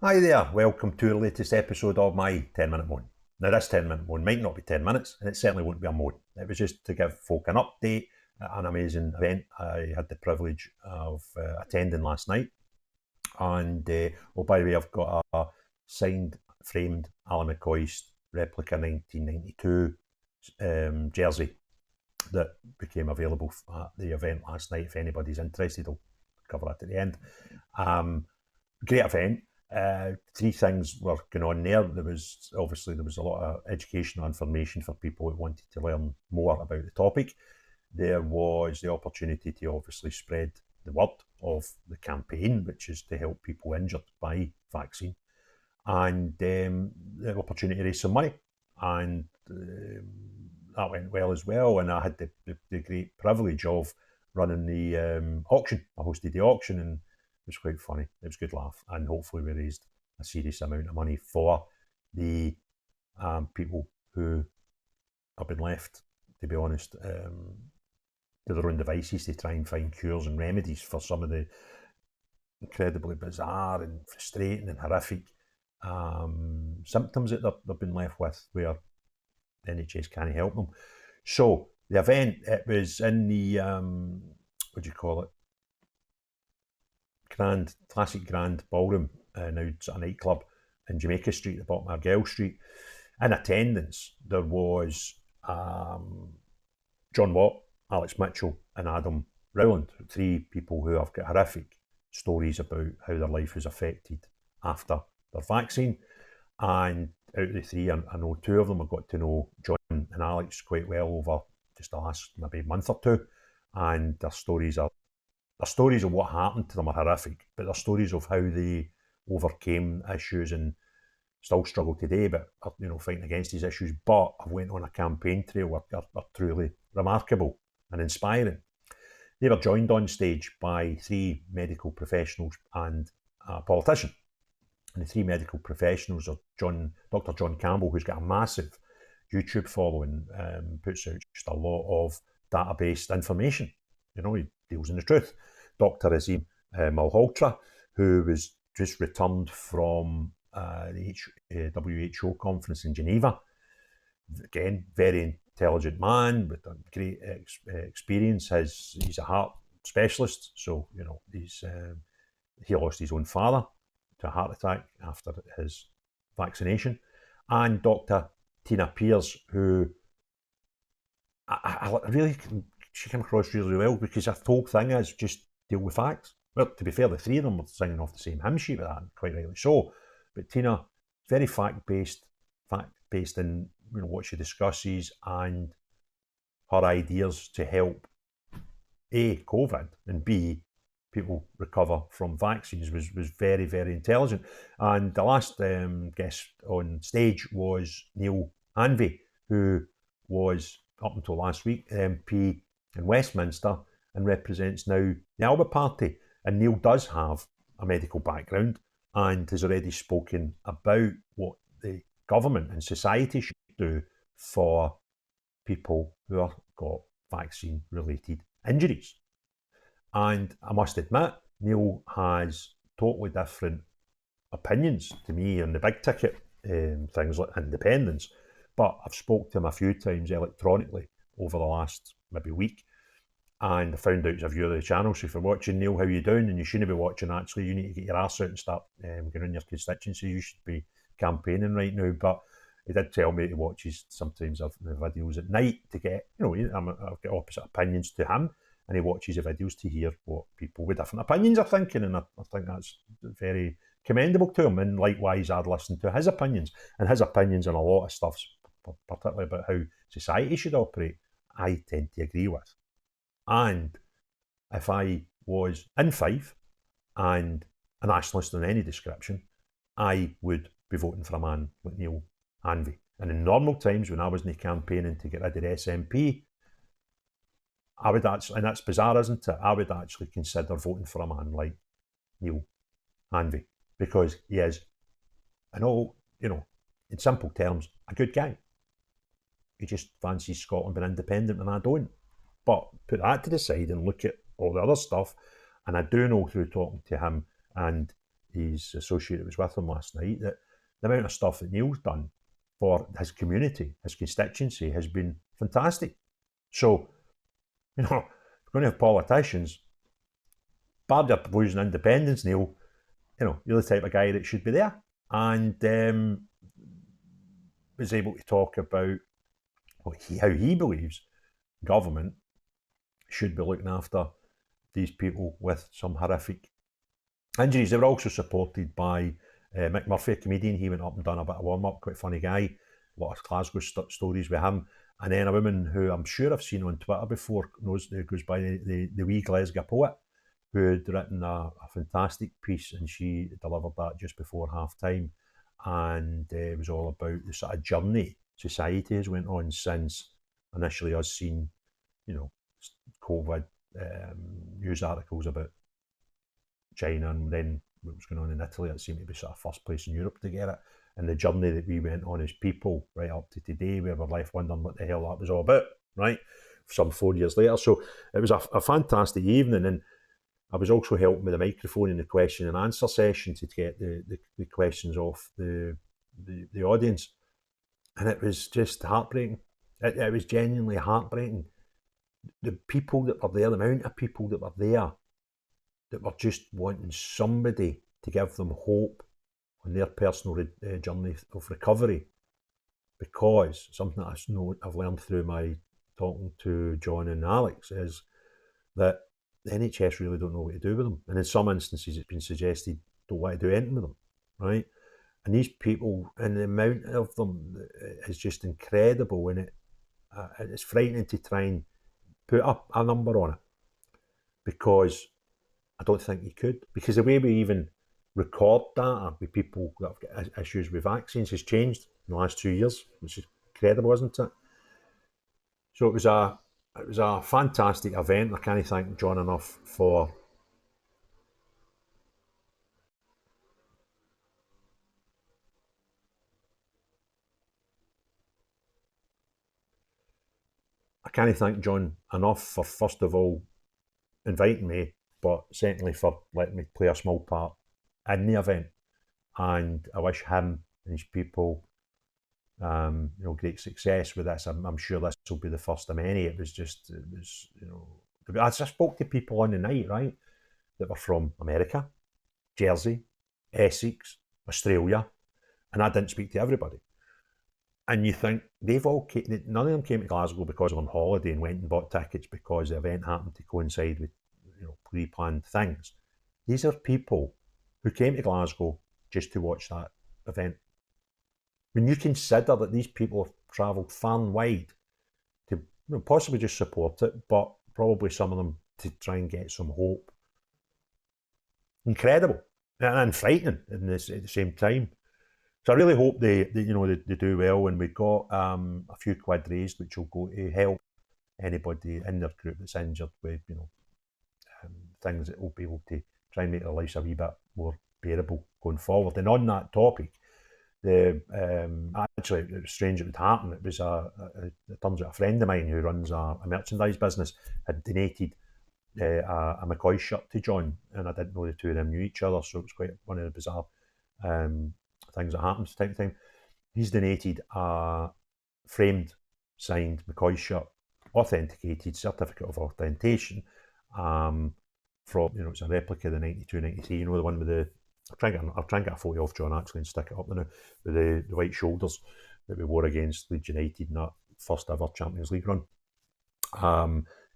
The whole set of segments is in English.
Hi there, welcome to the latest episode of my 10-minute moan. Now this 10-minute moan might not be 10 minutes and it certainly won't be a moan. It was just to give folk an update at an amazing event I had the privilege of attending last night. And by the way, I've got a signed, framed Alan McCoist replica 1992 jersey that became available at the event last night. If anybody's interested, I'll cover that at the end. Great event. Three things were going on there. There was a lot of educational information for people who wanted to learn more about the topic. There was the opportunity to obviously spread the word of the campaign, which is to help people injured by vaccine, and the opportunity to raise some money, and that went well as well. And I had the great privilege of running the auction. I hosted the auction, and it was quite funny. It was a good laugh, and hopefully we raised a serious amount of money for the people who have been left, to be honest, to their own devices to try and find cures and remedies for some of the incredibly bizarre and frustrating and horrific symptoms that they've been left with, where the NHS can't help them. So the event, it was in the what do you call it? Classic Grand Ballroom, now it's a nightclub in Jamaica Street, the bottom of Argyle Street. In attendance, there was John Watt, Alex Mitchell, and Adam Rowland, three people who have got horrific stories about how their life was affected after their vaccine. And out of the three, I know two of them. I got to know John and Alex quite well over just the last maybe month or two, and their stories of what happened to them are horrific, but their stories of how they overcame issues and still struggle today, but are, fighting against these issues, but have went on a campaign trail are truly remarkable and inspiring. They were joined on stage by three medical professionals and a politician. And the three medical professionals are Dr. John Campbell, who's got a massive YouTube following, puts out just a lot of data-based information. He deals in the truth. Dr. Aseem Malhotra, who was just returned from the WHO conference in Geneva. Again, very intelligent man with a great experience. He's a heart specialist, so he lost his own father to a heart attack after his vaccination. And Dr. Tina Pearce, who I really, she came across really well, because her whole thing is just deal with facts. Well, to be fair, the three of them were singing off the same hymn sheet with that, quite rightly so. But Tina, very fact-based in what she discusses and her ideas to help A, COVID, and B, people recover from vaccines was very, very intelligent. And the last guest on stage was Neale Hanvey, who was, up until last week, MP in Westminster and represents now the Alba Party. And Neale does have a medical background and has already spoken about what the government and society should do for people who have got vaccine-related injuries. And I must admit, Neale has totally different opinions to me on the big ticket things like independence. But I've spoke to him a few times electronically over the last maybe week, and I found out he's a viewer of the channel. So if you're watching, Neale, how you doing? And you shouldn't be watching, actually. You need to get your arse out and start going in your constituency. You should be campaigning right now. But he did tell me he watches sometimes the videos at night to get, I've got opposite opinions to him, and he watches the videos to hear what people with different opinions are thinking. And I think that's very commendable to him. And likewise, I'd listen to his opinions. And his opinions on a lot of stuff, particularly about how society should operate, I tend to agree with. And if I was in Fife and a nationalist in any description, I would be voting for a man like Neale Hanvey. And in normal times, when I wasn't campaigning to get rid of the SNP, I would actually, and that's bizarre, isn't it? I would actually consider voting for a man like Neale Hanvey, because he is, in simple terms, a good guy. He just fancies Scotland being independent, and I don't. But put that to the side and look at all the other stuff, and I do know through talking to him and his associate that was with him last night, that the amount of stuff that Neil's done for his community, his constituency, has been fantastic. So, you know, if we're going to have politicians, bar their proposing independence, Neil, you know, you're the type of guy that should be there. And was able to talk about how he believes government should be looking after these people with some horrific injuries. They were also supported by Mick Murphy, a comedian. He went up and done a bit of warm-up, quite funny guy. A lot of Glasgow stories with him. And then a woman who I'm sure I've seen on Twitter before, goes by the wee Glasgow poet, who had written a fantastic piece, and she delivered that just before half-time. And it was all about the sort of journey society has went on since initially us seeing, you know, COVID, news articles about China, and then what was going on in Italy. It seemed to be sort of first place in Europe to get it. And the journey that we went on as people right up to today, where we're left wondering what the hell that was all about, right? Some 4 years later. So it was a fantastic evening. And I was also helping with the microphone in the question and answer session to get the questions off the audience. And it was just heartbreaking. It was genuinely heartbreaking. The people that were there, the amount of people that were there that were just wanting somebody to give them hope on their personal journey of recovery. Because something that I've learned through my talking to John and Alex is that the NHS really don't know what to do with them. And in some instances, it's been suggested don't want to do anything with them, right? And these people, and the amount of them is just incredible. And it's frightening to try and put up a number on it, because I don't think you could. Because the way we even record data with people that have got issues with vaccines has changed in the last 2 years, which is incredible, isn't it? So it was a fantastic event. I can't thank John enough for first of all inviting me, but secondly for letting me play a small part in the event. And I wish him and his people great success with this. I'm sure this will be the first of many. It was, I spoke to people on the night, right, that were from America, Jersey, Essex, Australia, and I didn't speak to everybody. And you think none of them came to Glasgow because they were on holiday and went and bought tickets because the event happened to coincide with pre-planned things. These are people who came to Glasgow just to watch that event. When you consider that these people have travelled far and wide to possibly just support it, but probably some of them to try and get some hope. Incredible and frightening at the same time. So I really hope they do well, and we've got a few quid raised which will go to help anybody in their group that's injured with things that will be able to try and make their lives a wee bit more bearable going forward. And on that topic, actually, it was strange it would happen. It was it turns out a friend of mine who runs a merchandise business had donated a McCoy shirt to John, and I didn't know the two of them knew each other, so it was quite one of the bizarre things that happens from time to time. He's donated a framed, signed McCoy shirt, authenticated, certificate of authentication, from it's a replica of the 92-93, the one with the. I'll try and get a photo of John actually and stick it up now with the white shoulders that we wore against Leeds United in that first ever Champions League run.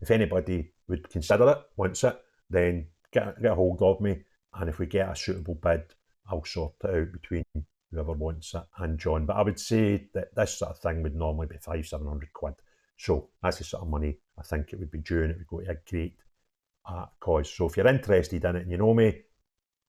If anybody would consider it, wants it, then get a hold of me, and if we get a suitable bid, I'll sort it out between whoever wants it and John. But I would say that this sort of thing would normally be 500-700 quid. So that's the sort of money I think it would be due, and it would go to a great cause. So if you're interested in it and you know me,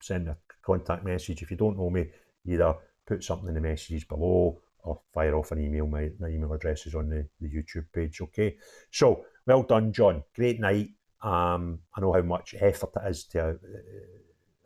send a contact message. If you don't know me, either put something in the messages below or fire off an email. My email address is on the YouTube page. Okay, so well done, John. Great night. I know how much effort it is to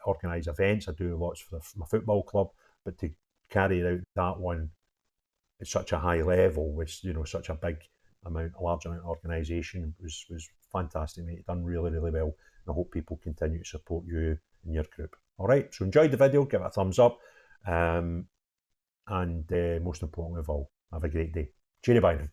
organise events. I do lots for my football club, but to carry out that one at such a high level with such a large amount of organisation was fantastic, mate. You've done really, really well, and I hope people continue to support you in your group. All right, so enjoyed the video, give it a thumbs up, and most importantly of all, have a great day. Cheerio, bye now.